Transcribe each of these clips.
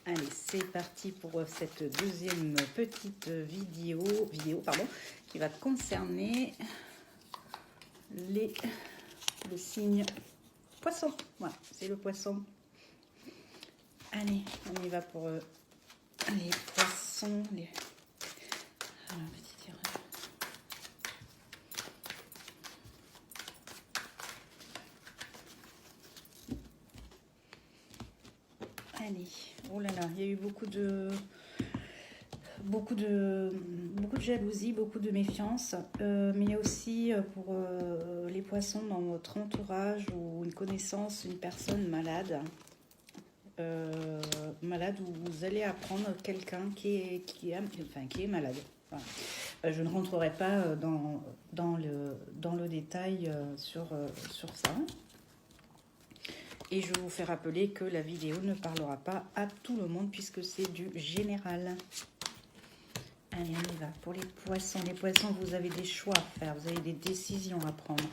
Allez, c'est parti pour cette deuxième petite vidéo qui va concerner le signe poisson. Voilà, c'est le poisson. Allez, on y va pour les poissons. Alors, petit tirage. Allez, oh là là, il y a eu beaucoup de jalousie, beaucoup de méfiance, mais il y a aussi pour les poissons dans votre entourage ou une connaissance, une personne malade, où vous allez apprendre quelqu'un qui est malade. Voilà. Je ne rentrerai pas dans le détail sur ça. Et je vous fais rappeler que la vidéo ne parlera pas à tout le monde puisque c'est du général. Allez, on y va. Pour les poissons, vous avez des choix à faire, vous avez des décisions à prendre.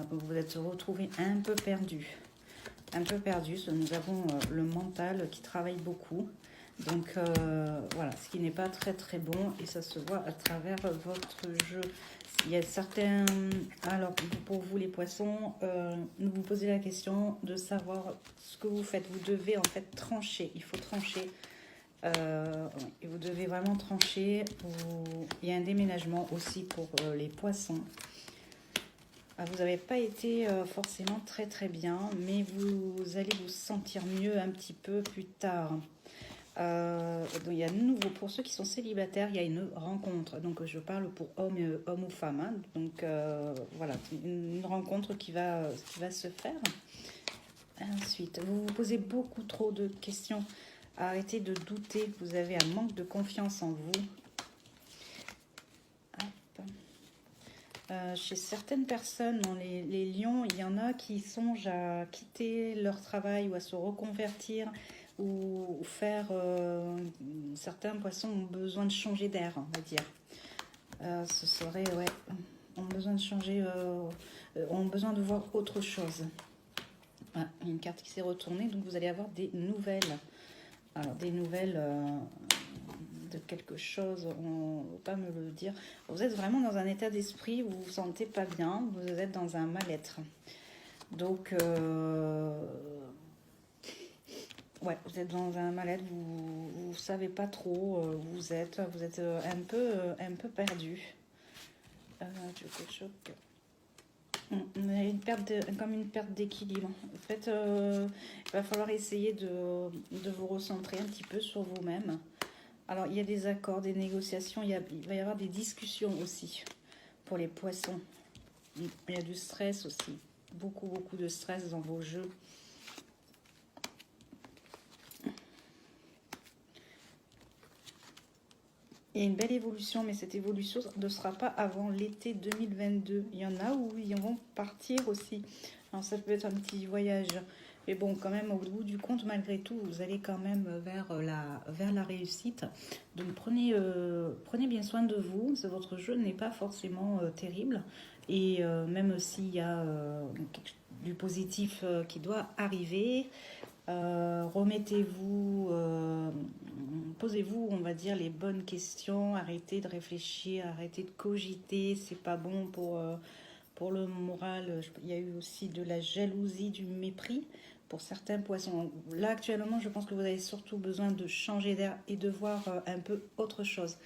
Vous êtes retrouvés un peu perdus. Nous avons le mental qui travaille beaucoup. Donc voilà, ce qui n'est pas très très bon et ça se voit à travers votre jeu. Il y a certains... Alors, pour vous les poissons, vous posez la question de savoir ce que vous faites. Vous devez en fait trancher, il faut trancher. Et vous devez vraiment trancher. Il y a un déménagement aussi pour les poissons. Vous n'avez pas été forcément très très bien, mais vous allez vous sentir mieux un petit peu plus tard. Donc il y a de nouveau, pour ceux qui sont célibataires, il y a une rencontre. Donc je parle pour homme ou femme. Hein. Donc voilà, une rencontre qui va se faire. Ensuite, vous vous posez beaucoup trop de questions. Arrêtez de douter. Vous avez un manque de confiance en vous. Chez certaines personnes, dans les lions, il y en a qui songent à quitter leur travail ou à se reconvertir ou faire... certains poissons ont besoin de changer d'air, on va dire. Ce serait, ouais, ont besoin de changer, ont besoin de voir autre chose. Voilà, une carte qui s'est retournée, donc vous allez avoir des nouvelles. Alors, des nouvelles... de quelque chose, on ne peut pas me le dire. Vous êtes vraiment dans un état d'esprit où vous vous sentez pas bien, vous êtes dans un mal-être. Donc, ouais, vous êtes dans un mal-être, vous savez pas trop où vous êtes un peu perdu. On a comme une perte d'équilibre. En fait, il va falloir essayer de vous recentrer un petit peu sur vous-même. Alors, il y a des accords, des négociations, il va y avoir des discussions aussi pour les poissons. Il y a du stress aussi, beaucoup de stress dans vos jeux. Il y a une belle évolution, mais cette évolution ne sera pas avant l'été 2022. Il y en a où ils vont partir aussi. Alors, ça peut être un petit voyage. Mais bon, quand même, au bout du compte, malgré tout, vous allez quand même vers la réussite. Donc, prenez bien soin de vous. Votre jeu n'est pas forcément terrible. Et même s'il y a du positif qui doit arriver, remettez-vous, posez-vous, on va dire, les bonnes questions. Arrêtez de réfléchir, arrêtez de cogiter. C'est pas bon pour le moral. Il y a eu aussi de la jalousie, du mépris pour certains poissons. Là, actuellement, je pense que vous avez surtout besoin de changer d'air et de voir un peu autre chose.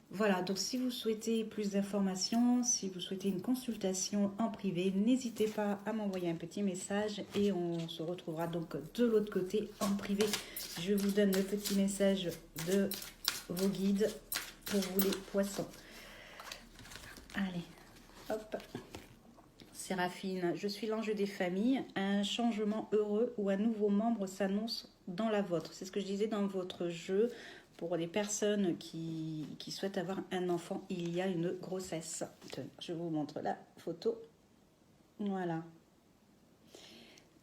Voilà, donc si vous souhaitez plus d'informations, si vous souhaitez une consultation en privé, n'hésitez pas à m'envoyer un petit message et on se retrouvera donc de l'autre côté en privé. Je vous donne le petit message de vos guides pour vous les poissons. Allez, hop. Séraphine, je suis l'ange des familles. Un changement heureux ou un nouveau membre s'annonce dans la vôtre. C'est ce que je disais dans votre jeu. Pour les personnes qui souhaitent avoir un enfant, il y a une grossesse. Je vous montre la photo. Voilà.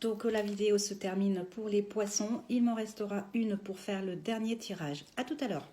Donc la vidéo se termine pour les poissons. Il m'en restera une pour faire le dernier tirage. À tout à l'heure.